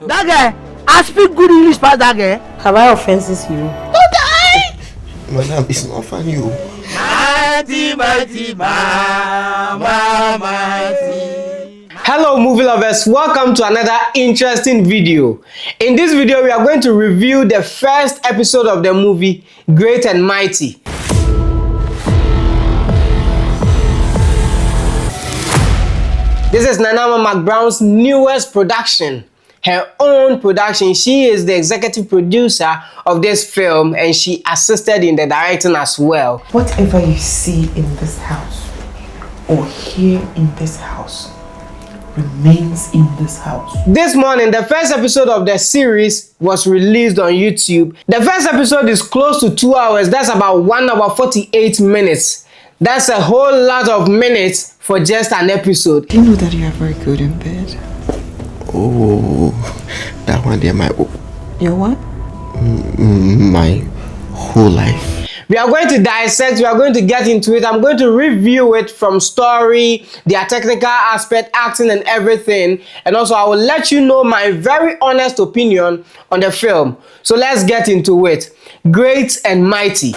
That guy, I speak good English past that guy. Have I offended you? Madam, it's not funny. Hello movie lovers, welcome to another interesting video. In this video we are going to review the first episode of the movie Great and Mighty. This is Nanama McBrown's newest production, her own production. She is the executive producer of this film and she assisted in the directing as well. Whatever you see in this house or hear in this house remains in this house. This morning, the first episode of the series was released on YouTube. The first episode is close to 2 hours. That's about 1 hour 48 minutes. That's a whole lot of minutes for just an episode. Do you know that you are very good in bed? Oh, that one there, my... Your what? My whole life. We are going to dissect, we are going to get into it. I'm going to review it from story, their technical aspect, acting and everything. And also I will let you know my very honest opinion on the film. So let's get into it. Great and Mighty.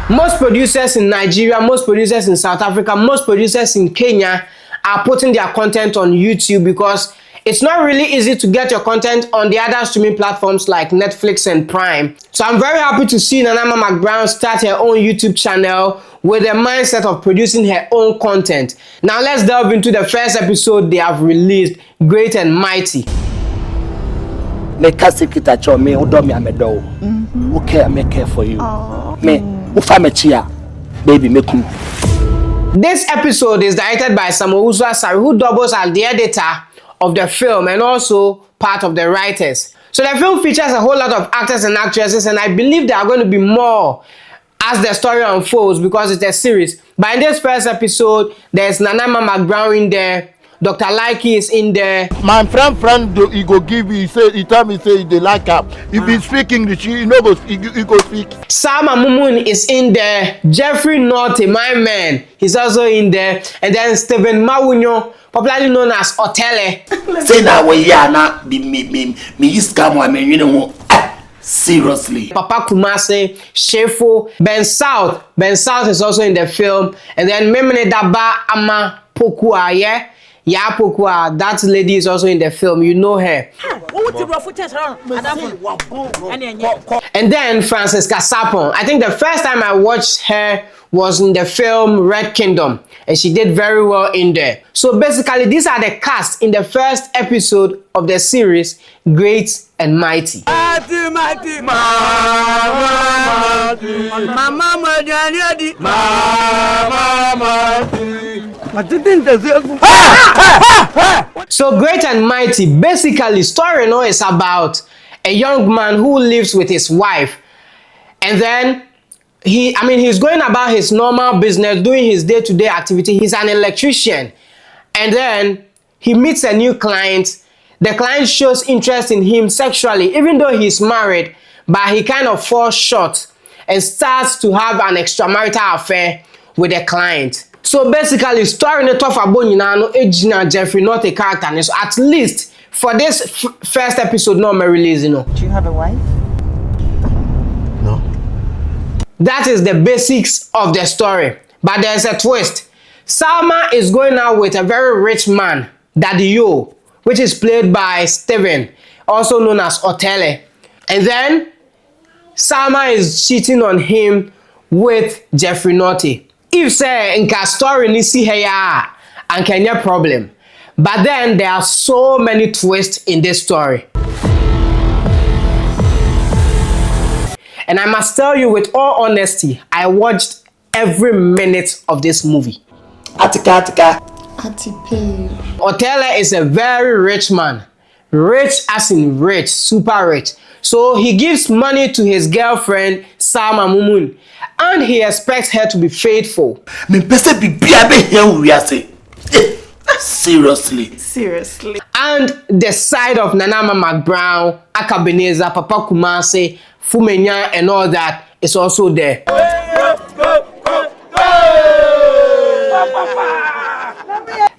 Most producers in Nigeria, most producers in South Africa, most producers in Kenya are putting their content on YouTube because it's not really easy to get your content on the other streaming platforms like Netflix and Prime. So I'm very happy to see Nanama McBrown start her own YouTube channel with the mindset of producing her own content. Now let's delve into the first episode they have released, Great and Mighty. Me kasikita cho me odo me amedo. Okay, I make care for you. Me ufa me chia, baby me kum. This episode is directed by Samuel Sari, who doubles as the editor of the film and also part of the writers. So the film features a whole lot of actors and actresses, and I believe there are going to be more as the story unfolds because it's a series. But in this first episode, there's Nanama McBrown in there, Dr. Likey is in there. My friend, he go give you, he tell me say they like him. If he speak English, he go speak. Salma Mumun is in there. Jeffrey Norte, my man, he's also in there. And then Stephen Mawunyo, popularly known as Otele. Say that way, yeah, na me use scam, you know. Seriously. Papa Kumase, Shefo, Ben South. Ben South is also in the film. And then Memene Daba Ama Pokua, yeah? Ya Pokua, that lady is also in the film. You know her. And then Francisca Sapon. I think the first time I watched her was in the film Red Kingdom. And she did very well in there. So basically, these are the cast in the first episode of the series, Great and Mighty. So Great and Mighty, basically, story is about a young man who lives with his wife. And then he's going about his normal business, doing his day-to-day activity. He's an electrician. And then he meets a new client. The client shows interest in him sexually, even though he's married, but he kind of falls short and starts to have an extramarital affair with the client. So basically, story no tough about ejina Jeffrey not a character. So at least for this first episode, no me release, you know. Do you have a wife? No. That is the basics of the story. But there's a twist. Salma is going out with a very rich man, Daddy Yo, which is played by Steven, also known as Otele. And then Salma is cheating on him with Jeffrey Norte. If say inka story ni see her and kenya problem. But then there are so many twists in this story. And I must tell you with all honesty, I watched every minute of this movie. Atika. Otele is a very rich man. Rich as in rich, super rich. So he gives money to his girlfriend, Salma Mumun. And he expects her to be faithful. Seriously. And the side of Nanama McBrown, Akabeneza, Papa Kumase, Fumenya and all that is also there.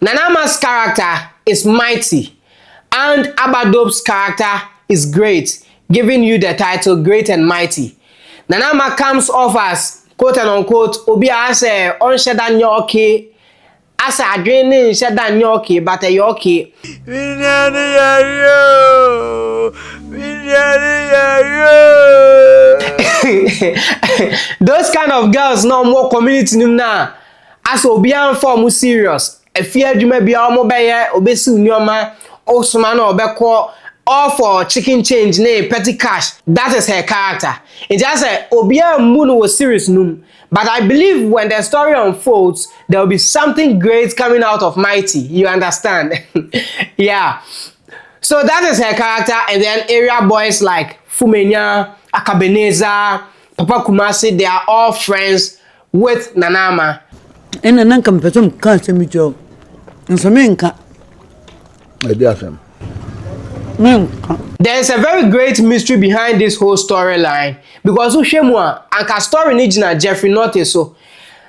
Nanama's character is mighty, and Abadob's character is great, giving you the title Great and Mighty. Nanama comes off as quote and unquote obi as a onsheda nyoke, as a adwene nsheda nyoke, but a yoke. Those kind of girls no more community now. As obi an form serious. Efie adwuma bia omo beye obesi unioma osoma na obekọ all for chicken change na petty cash. That is her character. It just say obi an mu no was serious num. But I believe when the story unfolds, there will be something great coming out of Mighty. You understand? Yeah. So that is her character, and then area boys like Fumenya, Akabeneza, Papa Kumasi, they are all friends with Nanama. And then come to some custom job. And some menka. My dear friend. There is a very great mystery behind this whole storyline because Ushemwa and story nijina Jeffrey Notte so.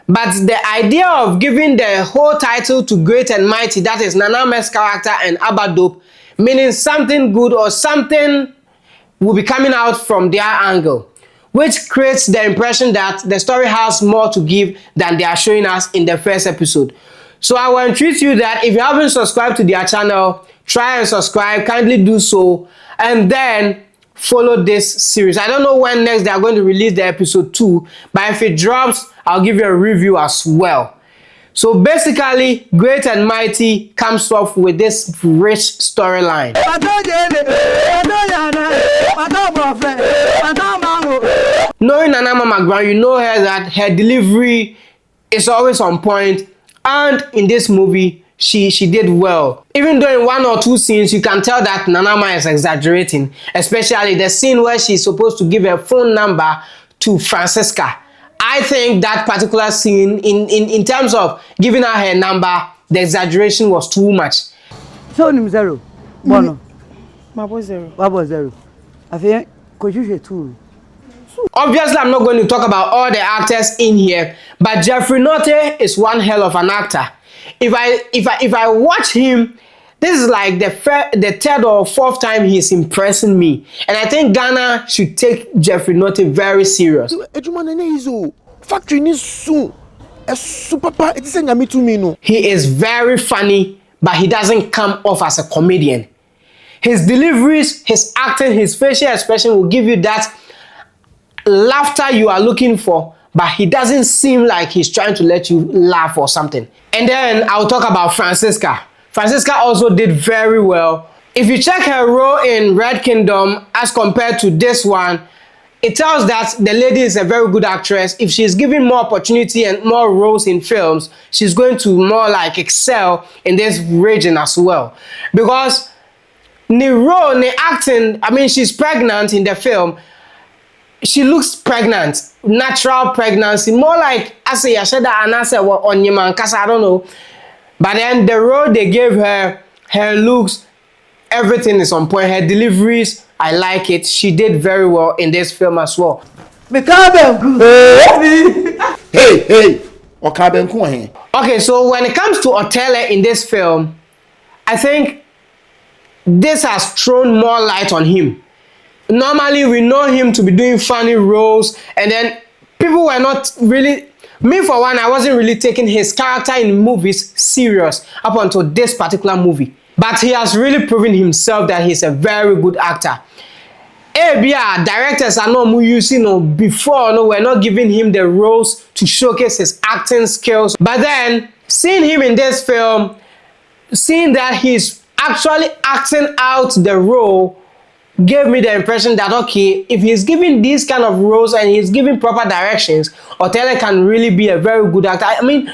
But the idea of giving the whole title to Great and Mighty, that is Nanama's character and Abadope, meaning something good or something will be coming out from their angle, which creates the impression that the story has more to give than they are showing us in the first episode. So I will entreat you that if you haven't subscribed to their channel, try and subscribe, kindly do so, and then follow this series. I don't know when next they are going to release the episode 2, but if it drops, I'll give you a review as well. So basically, Great and Mighty comes off with this rich storyline. Knowing Nanama McBrown, you know her that her delivery is always on point, and in this movie, she did well. Even though in 1 or 2 scenes, you can tell that Nanama is exaggerating, especially the scene where she's supposed to give her phone number to Francisca. I think that particular scene, in terms of giving her number, the exaggeration was too much. So, zero. Bono. Mabo zero. Babo zero. I think, could you too? Obviously, I'm not going to talk about all the actors in here, but Jeffrey Notte is one hell of an actor. If I watch him, this is like the 3rd or 4th time he's impressing me, and I think Ghana should take Jeffrey Notte very serious. Factory needs soon. A super part. It isn't me to me no. He is very funny, but he doesn't come off as a comedian. His deliveries, his acting, his facial expression will give you that laughter you are looking for, but he doesn't seem like he's trying to let you laugh or something. And then I'll talk about Francisca. Francisca also did very well. If you check her role in Red Kingdom as compared to this one, it tells that the lady is a very good actress. If she's given more opportunity and more roles in films, she's going to more like excel in this region as well. Because the role, the acting, I mean, she's pregnant in the film. She looks pregnant, natural pregnancy, more like I say Yasheda and I say on Yeman, cause I don't know. But then the role they gave her, her looks, everything is on point. Her deliveries, I like it. She did very well in this film as well. Hey. Okay, so when it comes to Otele in this film, I think this has thrown more light on him. Normally, we know him to be doing funny roles, and then people were not really, me for one, I wasn't really taking his character in movies serious up until this particular movie. But he has really proven himself that he's a very good actor. Yeah, directors are not using before, no, we're not giving him the roles to showcase his acting skills. But then, seeing him in this film, seeing that he's actually acting out the role, gave me the impression that, okay, if he's giving these kind of roles and he's giving proper directions, Otele can really be a very good actor. I mean,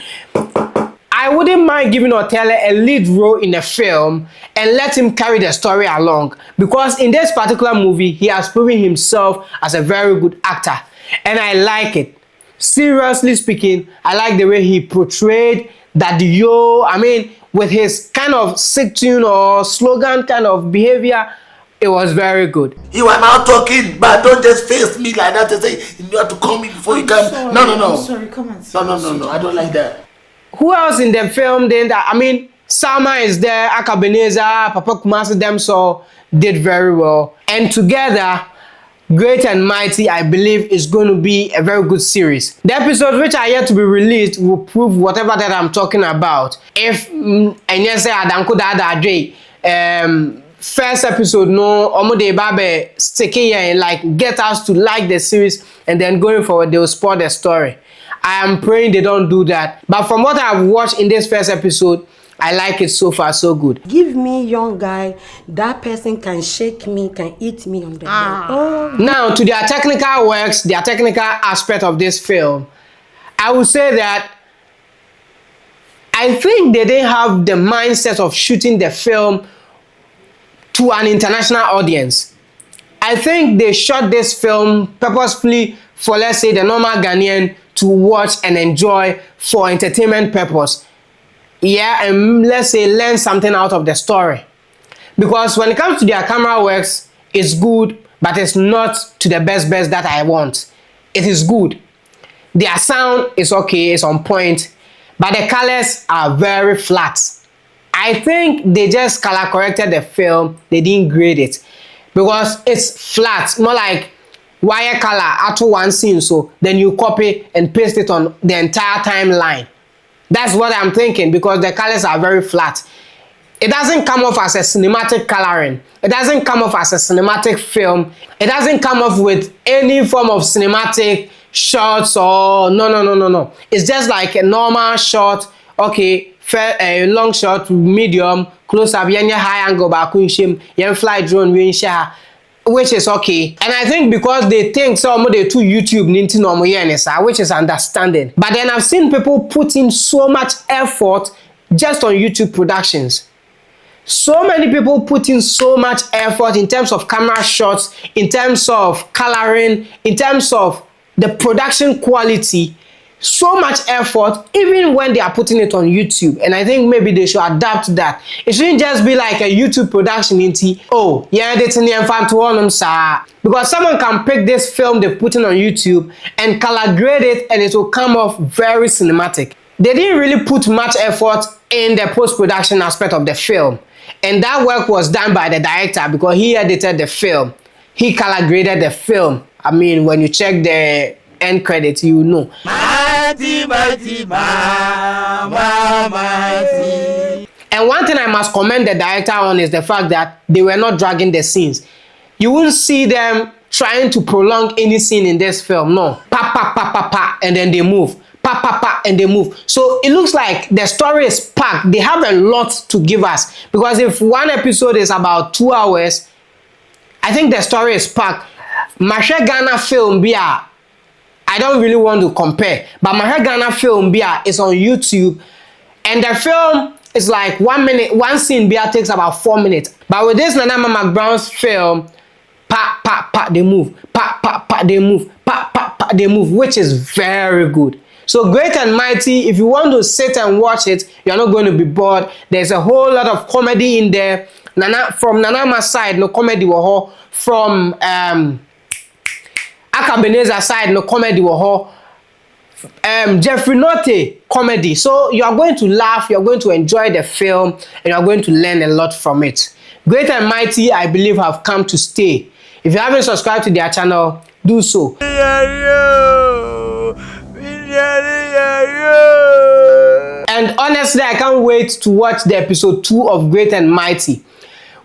I wouldn't mind giving Otele a lead role in a film and let him carry the story along, because in this particular movie, he has proven himself as a very good actor, and I like it. Seriously speaking, I like the way he portrayed that I mean, with his kind of sick tune or slogan kind of behavior. It was very good. You are now talking, but don't just face me like that and say you have to call me before you come. Sorry, No. I'm sorry, come on. No. I don't like that. Who else in the film then? I mean, Salma is there, Akabeneza, Papa Kumasi, them so did very well. And together, Great and Mighty, I believe, is going to be a very good series. The episodes which are yet to be released will prove whatever that I'm talking about. If first episode no Omode Babe sticking here and like get us to like the series, and then going forward they will spoil the story. I am praying they don't do that. But from what I've watched in this first episode, I like it so far, so good. Give me young guy, that person can shake me, can eat me on the bed. Oh. Now, to their technical works, their technical aspect of this film, I would say that I think they didn't have the mindset of shooting the film to an international audience. I think they shot this film purposefully for, let's say, the normal Ghanaian to watch and enjoy for entertainment purpose. Yeah, and let's say learn something out of the story. Because when it comes to their camera works, it's good, but it's not to the best that I want. It is good. Their sound is okay, it's on point, but the colors are very flat. I think they just color corrected the film, they didn't grade it. Because it's flat, more like wire color out of one scene, so then you copy and paste it on the entire timeline. That's what I'm thinking, because the colors are very flat. It doesn't come off as a cinematic coloring. It doesn't come off as a cinematic film. It doesn't come off with any form of cinematic shots or no. It's just like a normal shot, okay, a long shot, medium, close up, high angle, fly drone, which is okay. And I think because they think some of the two YouTube which is understanding. But then I've seen people put in so much effort just on YouTube productions. So many people put in so much effort in terms of camera shots, in terms of coloring, in terms of the production quality. So much effort, even when they are putting it on YouTube. And I think maybe they should adapt that. It shouldn't just be like a YouTube production into, oh, yeah, because someone can pick this film they're putting on YouTube and color grade it, and it will come off very cinematic. They didn't really put much effort in the post-production aspect of the film. And that work was done by the director, because he edited the film. He color graded the film. I mean, when you check the end credits, you know. And one thing I must commend the director on is the fact that they were not dragging the scenes. You won't see them trying to prolong any scene in this film. No. Pa, and then they move. Pa, and they move. So it looks like the story is packed. They have a lot to give us. Because if one episode is about 2 hours, I think the story is packed. Magraheb Ghana film bia, I don't really want to compare, but Magraheb Ghana film bia is on YouTube, and the film is like 1 minute, one scene bia takes about 4 minutes. But with this Nana McBrown's film, pa, they move, pa, they move, pa, they move, which is very good. So Great and Mighty, if you want to sit and watch it, you're not going to be bored. There's a whole lot of comedy in there. From Nanama's side, no comedy was from Akabeneza's side, no comedy was Jeffrey Notte comedy. So you are going to laugh, you are going to enjoy the film, and you are going to learn a lot from it. Great and Mighty, I believe, have come to stay. If you haven't subscribed to their channel, do so. And honestly, I can't wait to watch the episode 2 of Great and Mighty.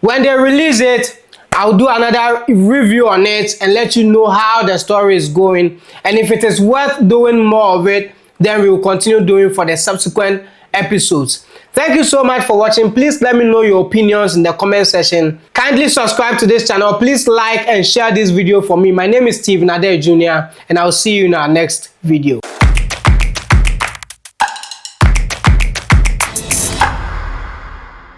When they release it, I'll do another review on it and let you know how the story is going. And if it is worth doing more of it, then we will continue doing for the subsequent episodes. Thank you so much for watching. Please let me know your opinions in the comment section. Kindly subscribe to this channel. Please like and share this video for me. My name is Steve Nader Jr. and I'll see you in our next video.